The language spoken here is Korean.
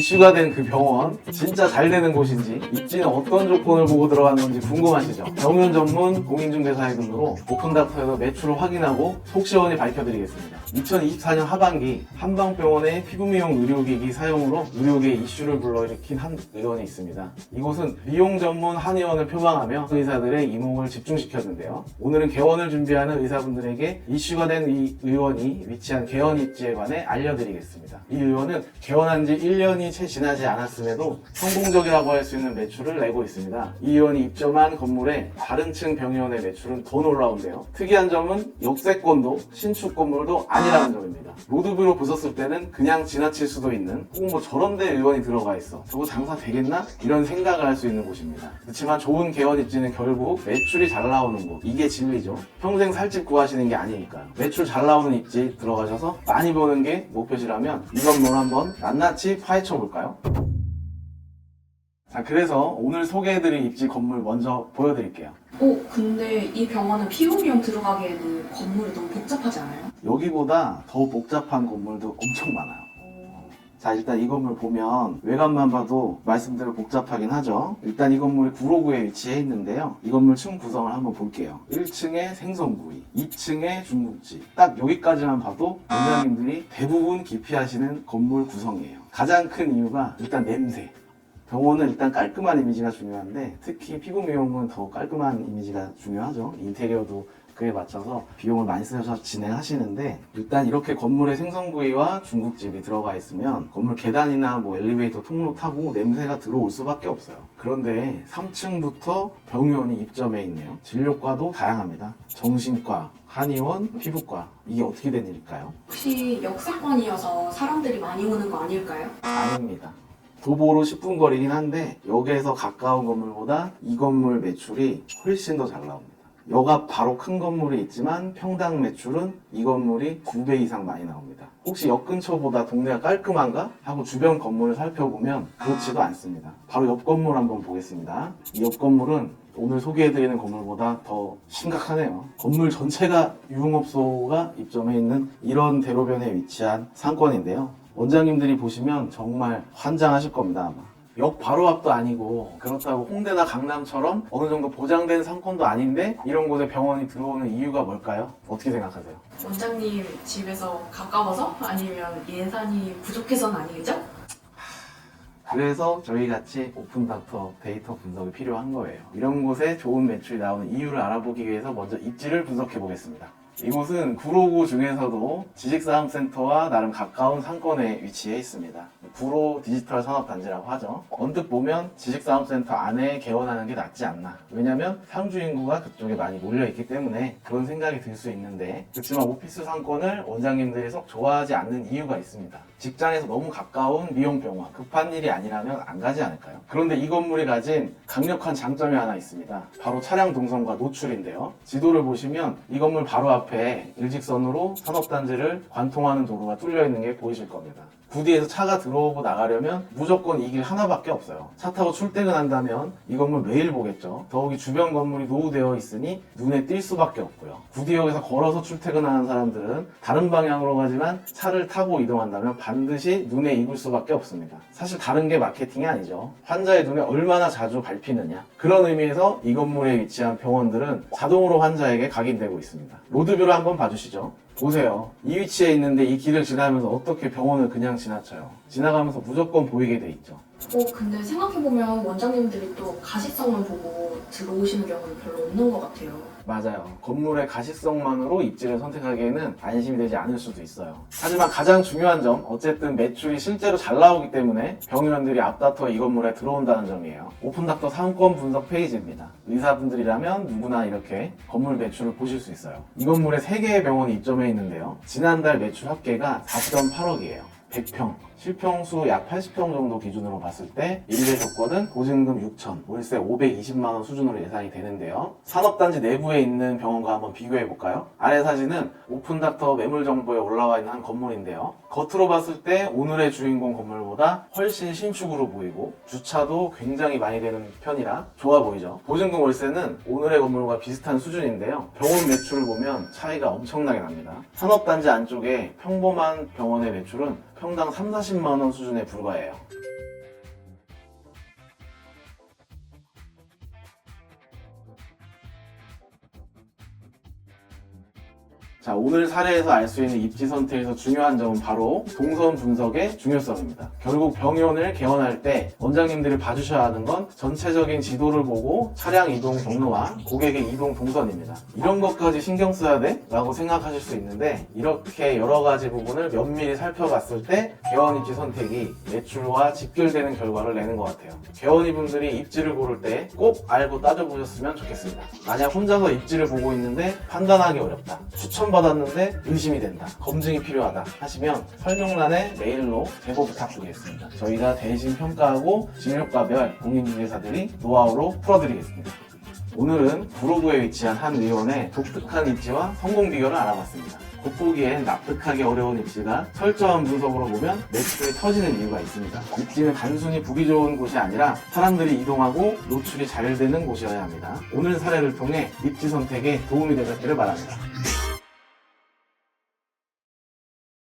이슈가 된 그 병원 진짜 잘 되는 곳인지 입지는 어떤 조건을 보고 들어갔는지 궁금하시죠? 병원 전문 공인중개사의 눈으로 오픈닥터에서 매출을 확인하고 속 시원히 밝혀드리겠습니다. 2024년 하반기 한방병원의 피부미용 의료기기 사용으로 의료계에 이슈를 불러일으킨 한 의원이 있습니다. 이곳은 미용 전문 한의원을 표방하며 의사들의 이목을 집중시켰는데요. 오늘은 개원을 준비하는 의사분들에게 이슈가 된 이 의원이 위치한 개원 입지에 관해 알려드리겠습니다. 이 의원은 개원한 지 1년이 채 지나지 않았음에도 성공적이라고 할 수 있는 매출을 내고 있습니다. 이 의원이 입점한 건물의 다른 층 병의원의 매출은 더 놀라운데요. 특이한 점은 역세권도 신축 건물도 아니라는 점입니다. 로드뷰로 보셨을 때는 그냥 지나칠 수도 있는 혹은 뭐 저런 데 의원이 들어가 있어 저거 장사 되겠나? 이런 생각을 할 수 있는 곳입니다. 그렇지만 좋은 개원 입지는 결국 매출이 잘 나오는 곳, 이게 진리죠. 평생 살 집 구하시는 게 아니니까요. 매출 잘 나오는 입지 들어가셔서 많이 버는 게 목표시라면 이 건물 한번 낱낱이 파헤쳐 볼까요? 자, 그래서 오늘 소개해드릴 입지 건물 먼저 보여드릴게요. 근데 이 병원은 피부미용 들어가기에는 건물이 너무 복잡하지 않아요? 여기보다 더 복잡한 건물도 엄청 많아요. 자, 일단 이 건물 보면 외관만 봐도 말씀대로 복잡하긴 하죠. 일단 이 건물이 구로구에 위치해 있는데요. 이 건물 층 구성을 한번 볼게요. 1층에 생선구이, 2층에 중국집. 딱 여기까지만 봐도 원장님들이 대부분 기피하시는 건물 구성이에요. 가장 큰 이유가 일단 냄새. 병원은 일단 깔끔한 이미지가 중요한데 특히 피부 미용은 더 깔끔한 이미지가 중요하죠. 인테리어도 그에 맞춰서 비용을 많이 쓰셔서 진행하시는데 일단 이렇게 건물에 생선구이와 중국집이 들어가 있으면 건물 계단이나 뭐 엘리베이터 통로 타고 냄새가 들어올 수밖에 없어요. 그런데 3층부터 병원이 입점해 있네요. 진료과도 다양합니다. 정신과, 한의원, 피부과. 이게 어떻게 된 일일까요? 혹시 역세권이어서 사람들이 많이 오는 거 아닐까요? 아닙니다. 도보로 10분 거리긴 한데 역에서 가까운 건물보다 이 건물 매출이 훨씬 더 잘 나옵니다. 역 앞 바로 큰 건물이 있지만 평당 매출은 이 건물이 2배 이상 많이 나옵니다. 혹시 역 근처보다 동네가 깔끔한가? 하고 주변 건물을 살펴보면 그렇지도 않습니다. 바로 옆 건물 한번 보겠습니다. 이 옆 건물은 오늘 소개해드리는 건물보다 더 심각하네요. 건물 전체가 유흥업소가 입점해 있는 이런 대로변에 위치한 상권인데요. 원장님들이 보시면 정말 환장하실 겁니다, 아마. 역 바로 앞도 아니고 그렇다고 홍대나 강남처럼 어느 정도 보장된 상권도 아닌데 이런 곳에 병원이 들어오는 이유가 뭘까요? 어떻게 생각하세요? 원장님 집에서 가까워서? 아니면 예산이 부족해서는 아니겠죠? 그래서 저희같이 오픈닥터 데이터 분석이 필요한 거예요. 이런 곳에 좋은 매출이 나오는 이유를 알아보기 위해서 먼저 입지를 분석해 보겠습니다. 이곳은 구로구 중에서도 지식산업센터와 나름 가까운 상권에 위치해 있습니다. 구로 디지털 산업단지라고 하죠. 언뜻 보면 지식산업센터 안에 개원하는 게 낫지 않나. 왜냐면 상주 인구가 그쪽에 많이 몰려있기 때문에 그런 생각이 들 수 있는데 그렇지만 오피스 상권을 원장님들이 속 좋아하지 않는 이유가 있습니다. 직장에서 너무 가까운 미용병원, 급한 일이 아니라면 안 가지 않을까요? 그런데 이 건물이 가진 강력한 장점이 하나 있습니다. 바로 차량 동선과 노출인데요. 지도를 보시면 이 건물 바로 앞에 일직선으로 산업단지를 관통하는 도로가 뚫려 있는 게 보이실 겁니다. 구디에서 차가 들어오고 나가려면 무조건 이 길 하나밖에 없어요. 차 타고 출퇴근한다면 이 건물 매일 보겠죠. 더욱이 주변 건물이 노후되어 있으니 눈에 띌 수밖에 없고요. 구디역에서 걸어서 출퇴근하는 사람들은 다른 방향으로 가지만 차를 타고 이동한다면 반드시 눈에 익을 수밖에 없습니다. 사실 다른 게 마케팅이 아니죠. 환자의 눈에 얼마나 자주 밟히느냐. 그런 의미에서 이 건물에 위치한 병원들은 자동으로 환자에게 각인되고 있습니다. 로드뷰를 한번 봐주시죠. 보세요. 이 위치에 있는데 이 길을 지나면서 어떻게 병원을 그냥 지나쳐요. 지나가면서 무조건 보이게 돼 있죠. 근데 생각해보면 원장님들이 또 가시성만 보고 들어오시는 경우는 별로 없는 것 같아요. 맞아요. 건물의 가시성만으로 입지를 선택하기에는 안심이 되지 않을 수도 있어요. 하지만 가장 중요한 점, 어쨌든 매출이 실제로 잘 나오기 때문에 병의원들이 앞다퉈 이 건물에 들어온다는 점이에요. 오픈닥터 상권 분석 페이지입니다. 의사분들이라면 누구나 이렇게 건물 매출을 보실 수 있어요. 이 건물에 3개의 병원이 입점해 있는데요. 지난달 매출 합계가 4.8억이에요. 100평, 실평수 약 80평 정도 기준으로 봤을 때 임대 조건은 보증금 6천, 월세 520만원 수준으로 예상이 되는데요. 산업단지 내부에 있는 병원과 한번 비교해 볼까요? 아래 사진은 오픈닥터 매물 정보에 올라와 있는 한 건물인데요. 겉으로 봤을 때 오늘의 주인공 건물보다 훨씬 신축으로 보이고 주차도 굉장히 많이 되는 편이라 좋아 보이죠. 보증금 월세는 오늘의 건물과 비슷한 수준인데요. 병원 매출을 보면 차이가 엄청나게 납니다. 산업단지 안쪽에 평범한 병원의 매출은 평당 3, 40만원 수준에 불과해요. 자, 오늘 사례에서 알 수 있는 입지 선택에서 중요한 점은 바로 동선 분석의 중요성입니다. 결국 병원을 개원할 때 원장님들이 봐주셔야 하는 건 전체적인 지도를 보고 차량 이동 경로와 고객의 이동 동선입니다. 이런 것까지 신경 써야 돼? 라고 생각하실 수 있는데 이렇게 여러 가지 부분을 면밀히 살펴봤을 때 개원 입지 선택이 매출과 직결되는 결과를 내는 것 같아요. 개원이분들이 입지를 고를 때 꼭 알고 따져보셨으면 좋겠습니다. 만약 혼자서 입지를 보고 있는데 판단하기 어렵다, 추천받았는데 의심이 된다, 검증이 필요하다 하시면 설명란에 메일로 제보 부탁드리겠습니다. 저희가 대신 평가하고 진료과별 공인중개사들이 노하우로 풀어드리겠습니다. 오늘은 구로구에 위치한 한 의원의 독특한 입지와 성공 비결을 알아봤습니다. 겉보기엔 납득하기 어려운 입지가 철저한 분석으로 보면 매출이 터지는 이유가 있습니다. 입지는 단순히 보기 좋은 곳이 아니라 사람들이 이동하고 노출이 잘 되는 곳이어야 합니다. 오늘 사례를 통해 입지 선택에 도움이 되셨기를 바랍니다.